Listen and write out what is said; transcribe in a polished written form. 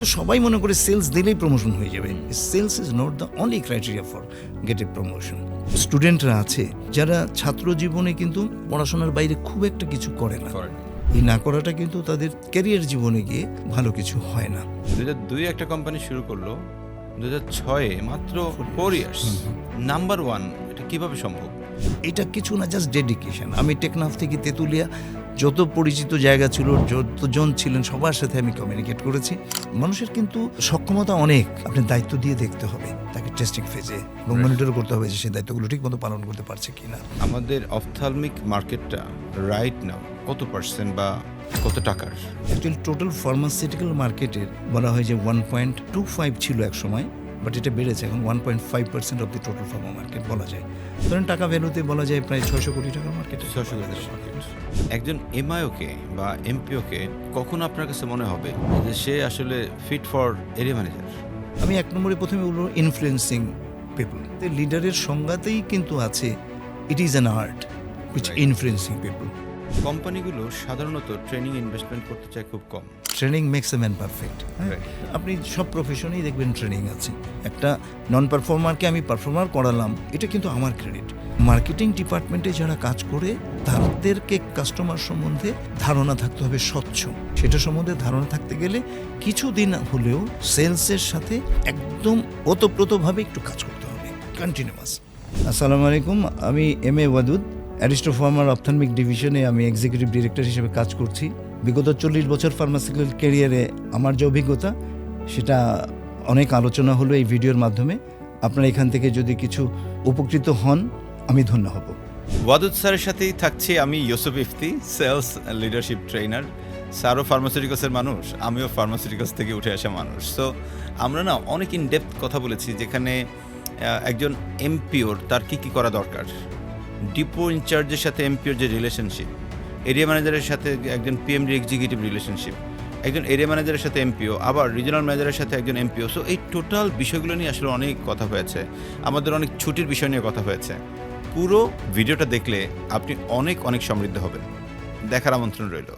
সবাই মনে করে সেলস দিলেই প্রমোশন হয়ে যাবে। Sales is not the only criteria for get a promotion. স্টুডেন্টরা আছে যারা ছাত্র জীবনে কিন্তু পড়াশোনার বাইরে খুব একটা কিছু করে না, এই না করাটা কিন্তু তাদের ক্যারিয়ার জীবনে গিয়ে ভালো কিছু হয় না। 2002 একটা কোম্পানি শুরু করলো, 2006 মাত্র 4 ইয়ার্স নাম্বার 1। এটা কিভাবে সম্ভব? এটা কিছু না, জাস্ট ডেডিকেশন। আমি টেকনাফ থেকে তেঁতুলিয়া যত পরিচিত জায়গা ছিল, যতজন ছিলেন সবার সাথে আমি কমিউনিকেট করেছি। মানুষের কিন্তু সক্ষমতা অনেক, আপনি দায়িত্ব দিয়ে দেখতে হবে তাকে টেস্টিং ফেজে, এবং মনিটর করতে হবে যে সে দায়িত্বগুলো ঠিক মতো পালন করতে পারছে কিনা। আমাদের অপথলমিক মার্কেটটা রাইট নাও কত পার্সেন্ট বা কত টাকার? অ্যাকচুয়ালি টোটাল ফার্মাসিউটিক্যাল মার্কেটের বলা হয় যে 1.25 ছিল এক সময়, বাট এটা বেড়েছে এখন 1.5% of the total Pharma market বলা যায়। ধরেন টাকা ভ্যালুতে বলা যায় প্রায় 600 কোটি টাকার মার্কেট। 600 কোটি মার্কেট। একজন এমআইওকে বা এমপিওকে কখন আপনার কাছে মনে হবে যে সে আসলে ফিট ফর এরিয়া ম্যানেজার? আমি এক নম্বরে প্রথমে বলবো ইনফ্লুয়েন্সিং পিপল। লিডারের সংজ্ঞাতেই কিন্তু আছে it is an art which influencing people. কোম্পানিগুলো সাধারণত ট্রেনিং ইনভেস্টমেন্ট করতে চায় খুব কম। Training makes a man perfect. আপনি সব প্রফেশনেই দেখবেন ট্রেনিং আছে। একটা নন পারফর্মারকে আমি পারফর্মার করালাম, এটা কিন্তু আমার ক্রেডিট। মার্কেটিং ডিপার্টমেন্টে যারা কাজ করে তাদেরকে কাস্টমার সম্বন্ধে ধারণা থাকতে হবে স্বচ্ছ। সেটা সম্বন্ধে ধারণা থাকতে গেলে কিছুদিন হলেও সেলসের সাথে একদম ওতপ্রোতভাবে একটু কাজ করতে হবে, কন্টিনিউয়াস। আসসালামু আলাইকুম, আমি M A Wadud, Aristo farmer অপথলমিক ডিভিশনে আমি এক্সিকিউটিভ ডিরেক্টর হিসেবে কাজ করছি। বিগত 40 বছর ফার্মাসিউটিক্যাল ক্যারিয়ারে আমার যে অভিজ্ঞতা সেটা অনেক আলোচনা হলো এই ভিডিওর মাধ্যমে। আপনারা এখান থেকে যদি কিছু উপকৃত হন আমি ধন্য হব। ওয়াদুদ স্যারের সাথেই থাকছি আমি, Yusuf Ifti, sales leadership trainer. স্যারও ফার্মাসিউটিক্যালসের মানুষ, আমিও ফার্মাসিউটিক্যালস থেকে উঠে আসা মানুষ। সো আমরা না অনেক ইনডেপথ কথা বলেছি, যেখানে একজন এমপিওর তার কী কী করা দরকার, ডিপো ইনচার্জের সাথে এমপিওর যে রিলেশনশিপ, এরিয়া ম্যানেজারের সাথে একজন পিএমডি এক্সিকিউটিভ রিলেশনশিপ, একজন এরিয়া ম্যানেজারের সাথে এমপিও, আবার রিজনাল ম্যানেজারের সাথে একজন এমপিও। সো এই টোটাল বিষয়গুলো নিয়ে আসলে অনেক কথা হয়েছে, আমাদের অনেক ছুটির বিষয় নিয়ে কথা হয়েছে। পুরো ভিডিওটা দেখলে আপনি অনেক সমৃদ্ধ হবেন। দেখার আমন্ত্রণ রইল।